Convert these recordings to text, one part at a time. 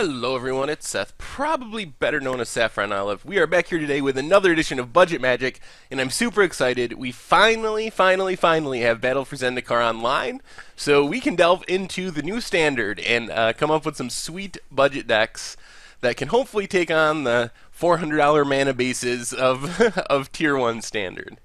Hello everyone, it's Seth, probably better known as Saffron Olive. We are back here today with another edition of Budget Magic, and I'm super excited. We finally have Battle for Zendikar online, so we can delve into the new standard and come up with some sweet budget decks that can hopefully take on the $400 mana bases of, of Tier 1 Standard.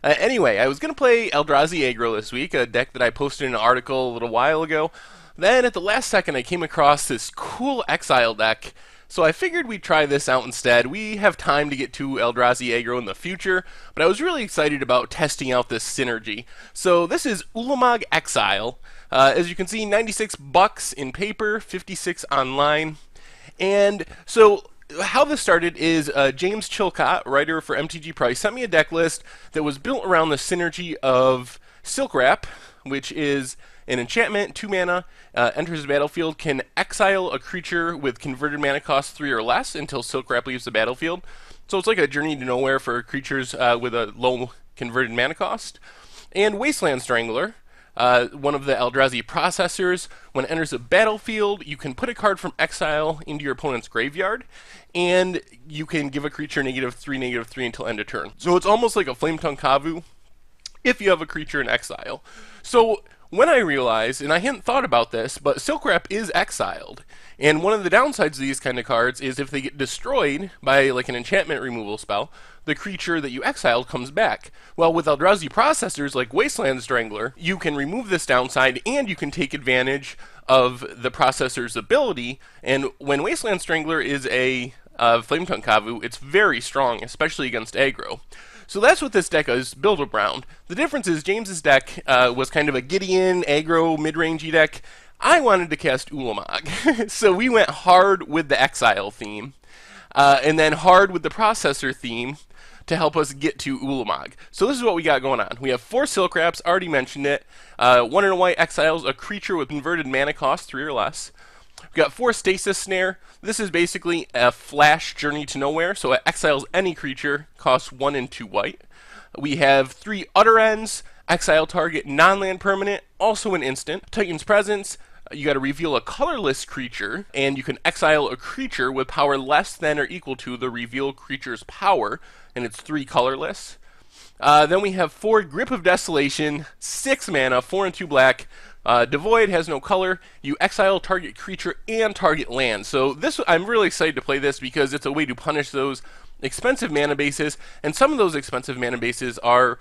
Anyway, I was going to play Eldrazi Aggro this week, a deck that I posted in an article a little while ago. Then at the last second I came across this cool Exile deck, so I figured we'd try this out instead. We have time to get to Eldrazi Aggro in the future, but I was really excited about testing out this synergy. So this is Ulamog Exile. As you can see, 96 bucks in paper, 56 online. And so how this started is James Chilcott, writer for MTG Price, sent me a deck list that was built around the synergy of Silk Wrap, which is an enchantment, 2 mana, enters the battlefield, can exile a creature with converted mana cost 3 or less until Silk Wrap leaves the battlefield. So it's like a Journey to Nowhere for creatures with a low converted mana cost. And Wasteland Strangler, one of the Eldrazi processors. When it enters the battlefield, you can put a card from exile into your opponent's graveyard, and you can give a creature -3/-3 until end of turn. So it's almost like a Flametongue Kavu if you have a creature in exile. So when I realized, and I hadn't thought about this, but Silk Wrap is exiled. And one of the downsides of these kind of cards is if they get destroyed by like an enchantment removal spell, the creature that you exiled comes back. Well, with Eldrazi processors like Wasteland Strangler, you can remove this downside and you can take advantage of the processor's ability. And when Wasteland Strangler is a Flametongue Kavu, it's very strong, especially against aggro. So that's what this deck is built around. The difference is James's deck was kind of a Gideon, aggro, mid-rangey deck. I wanted to cast Ulamog. So we went hard with the Exile theme, and then hard with the Processor theme to help us get to Ulamog. So this is what we got going on. We have 4 Silk Wraps, already mentioned it. 1 in a white exiles a creature with converted mana cost 3 or less. We've got 4 Stasis Snare. This is basically a flash Journey to Nowhere, so it exiles any creature, costs 1 and 2 white. We have 3 Utter Ends, exile target non-land permanent, also an instant. Titan's Presence, you got to reveal a colorless creature, and you can exile a creature with power less than or equal to the reveal creature's power, and it's 3 colorless. Then we have 4 Grip of Desolation, 6 mana, 4 and 2 black. Devoid has no color. You exile target creature and target land. So this, I'm really excited to play this because it's a way to punish those expensive mana bases. And some of those expensive mana bases are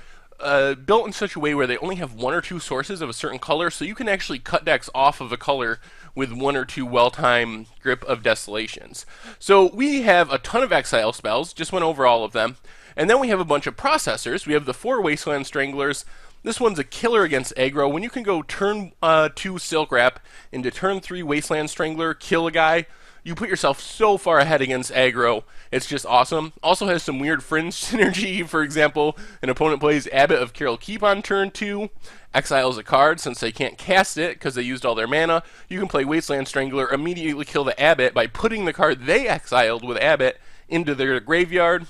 built in such a way where they only have 1 or 2 sources of a certain color. So you can actually cut decks off of a color with 1 or 2 well-timed Grip of Desolations. So we have a ton of exile spells. Just went over all of them. And then we have a bunch of processors. We have the 4 Wasteland Stranglers. This one's a killer against aggro. When you can go turn 2 Silk Wrap into turn 3 Wasteland Strangler, kill a guy, you put yourself so far ahead against aggro. It's just awesome. Also has some weird fringe synergy. For example, an opponent plays Abbot of Carol Keep on turn 2, exiles a card since they can't cast it because they used all their mana. You can play Wasteland Strangler, immediately kill the Abbot by putting the card they exiled with Abbot into their graveyard.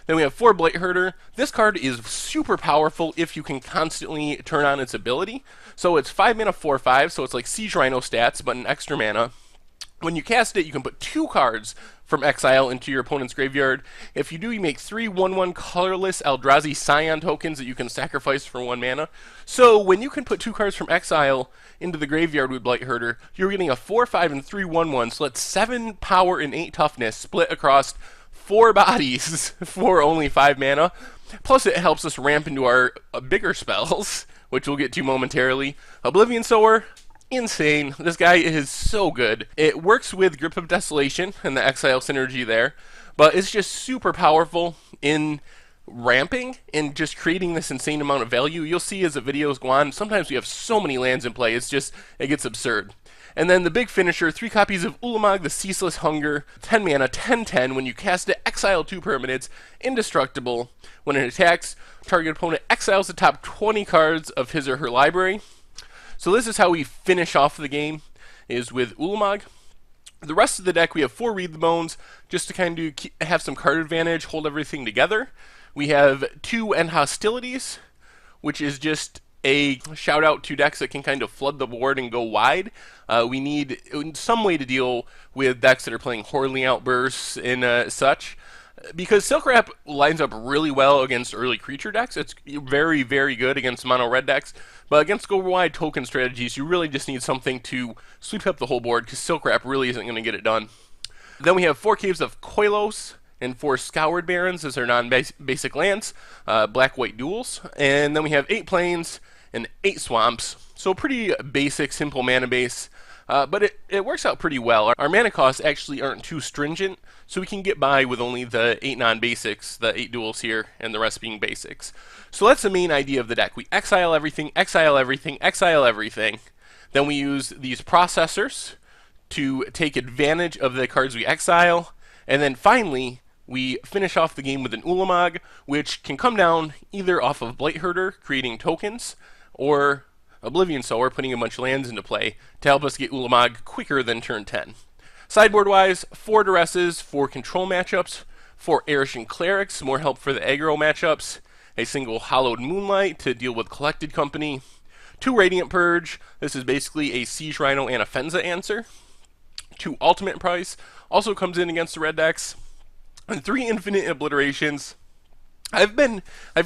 Then we have 4 Blightherder. This card is super powerful if you can constantly turn on its ability. So it's 5 mana 4/5, so it's like Siege Rhino stats, but an extra mana. When you cast it, you can put 2 cards from exile into your opponent's graveyard. If you do, you make 3 1/1 colorless Eldrazi Scion tokens that you can sacrifice for 1 mana. So when you can put 2 cards from exile into the graveyard with Blightherder, you're getting a 4/5 and 3 1/1, so that's 7 power and 8 toughness split across 4 bodies for only 5 mana. Plus it helps us ramp into our bigger spells, which we'll get to momentarily. Oblivion Sower, insane. This guy is so good. It works with Grip of Desolation and the exile synergy there, but it's just super powerful in ramping and just creating this insane amount of value. You'll see as the videos go on, sometimes we have so many lands in play, it gets absurd. And then the big finisher, 3 copies of Ulamog, the Ceaseless Hunger, 10 mana, 10/10. When you cast it, exile 2 permanents, indestructible. When it attacks, target opponent exiles the top 20 cards of his or her library. So this is how we finish off the game, is with Ulamog. The rest of the deck, we have 4 Read the Bones, just to kind of have some card advantage, hold everything together. We have 2 End Hostilities, which is just a shout out to decks that can kind of flood the board and go wide. We need some way to deal with decks that are playing Hordeling Outbursts and such. Because Silk Wrap lines up really well against early creature decks. It's very, very good against mono red decks. But against go wide token strategies, you really just need something to sweep up the whole board, because Silk Wrap really isn't going to get it done. Then we have 4 Caves of Koilos and 4 Scoured Barrens as our non-basic lands, black-white duels. And then we have 8 Plains and 8 Swamps. So pretty basic, simple mana base. But it works out pretty well. Our mana costs actually aren't too stringent, so we can get by with only the 8 non-basics, the 8 duels here, and the rest being basics. So that's the main idea of the deck. We exile everything, exile everything, exile everything. Then we use these processors to take advantage of the cards we exile. And then finally, we finish off the game with an Ulamog, which can come down either off of Blightherder, creating tokens, or Oblivion Sower, putting a bunch of lands into play to help us get Ulamog quicker than turn 10. Sideboard-wise, 4 Duresses, 4 control matchups, 4 Erishan Clerics, more help for the aggro matchups, a single Hallowed Moonlight to deal with Collected Company, 2 Radiant Purge, this is basically a Siege Rhino and a Fenza answer, 2 Ultimate Price, also comes in against the red decks, and 3 Infinite Obliterations. I've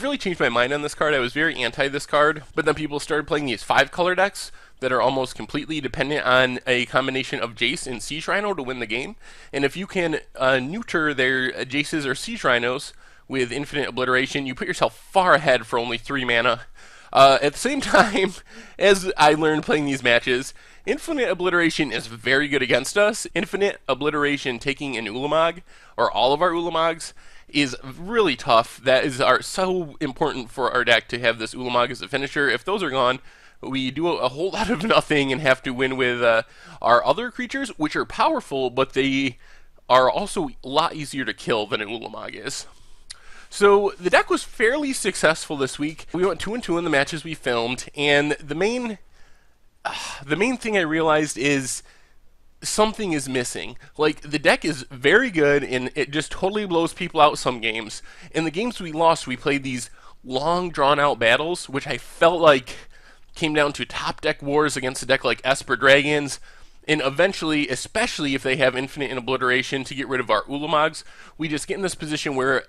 really changed my mind on this card. I was very anti this card, but then people started playing these 5-color decks that are almost completely dependent on a combination of Jace and Siege Rhino to win the game. And if you can neuter their Jaces or Siege Rhinos with Infinite Obliteration, you put yourself far ahead for only 3 mana. At the same time, as I learned playing these matches, Infinite Obliteration is very good against us. Infinite Obliteration taking an Ulamog, or all of our Ulamogs, is really tough. That is so important for our deck to have this Ulamog as a finisher. If those are gone, we do a whole lot of nothing and have to win with our other creatures, which are powerful, but they are also a lot easier to kill than an Ulamog is. So the deck was fairly successful this week. We went 2-2 in the matches we filmed, and the main thing I realized is something is missing. Like, the deck is very good, and it just totally blows people out some games. In the games we lost, we played these long, drawn-out battles, which I felt like came down to top deck wars against a deck like Esper Dragons, and eventually, especially if they have Infinite Obliteration to get rid of our Ulamogs, we just get in this position where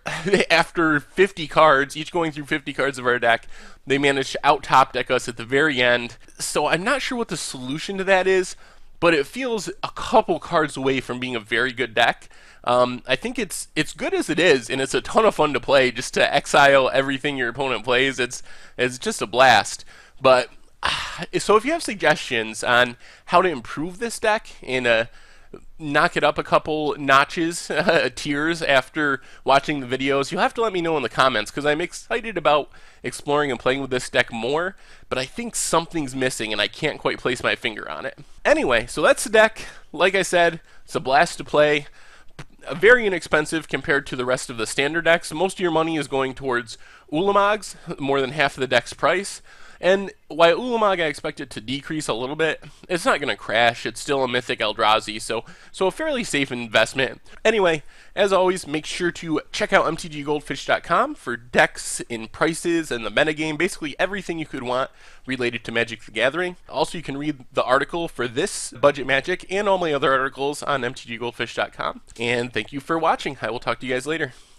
after 50 cards, each going through 50 cards of our deck, they manage to out-top deck us at the very end. So I'm not sure what the solution to that is, but it feels a couple cards away from being a very good deck. I think it's good as it is, and it's a ton of fun to play just to exile everything your opponent plays. It's just a blast. But so if you have suggestions on how to improve this deck and knock it up a couple notches, tiers after watching the videos, you'll have to let me know in the comments, because I'm excited about exploring and playing with this deck more, but I think something's missing and I can't quite place my finger on it. Anyway, so that's the deck. Like I said, it's a blast to play. Very inexpensive compared to the rest of the standard decks. Most of your money is going towards Ulamogs, more than half of the deck's price. And while Ulamog, I expect it to decrease a little bit, it's not going to crash. It's still a Mythic Eldrazi, so a fairly safe investment. Anyway, as always, make sure to check out mtggoldfish.com for decks and prices and the metagame, basically everything you could want related to Magic the Gathering. Also, you can read the article for this Budget Magic and all my other articles on mtggoldfish.com. And thank you for watching. I will talk to you guys later.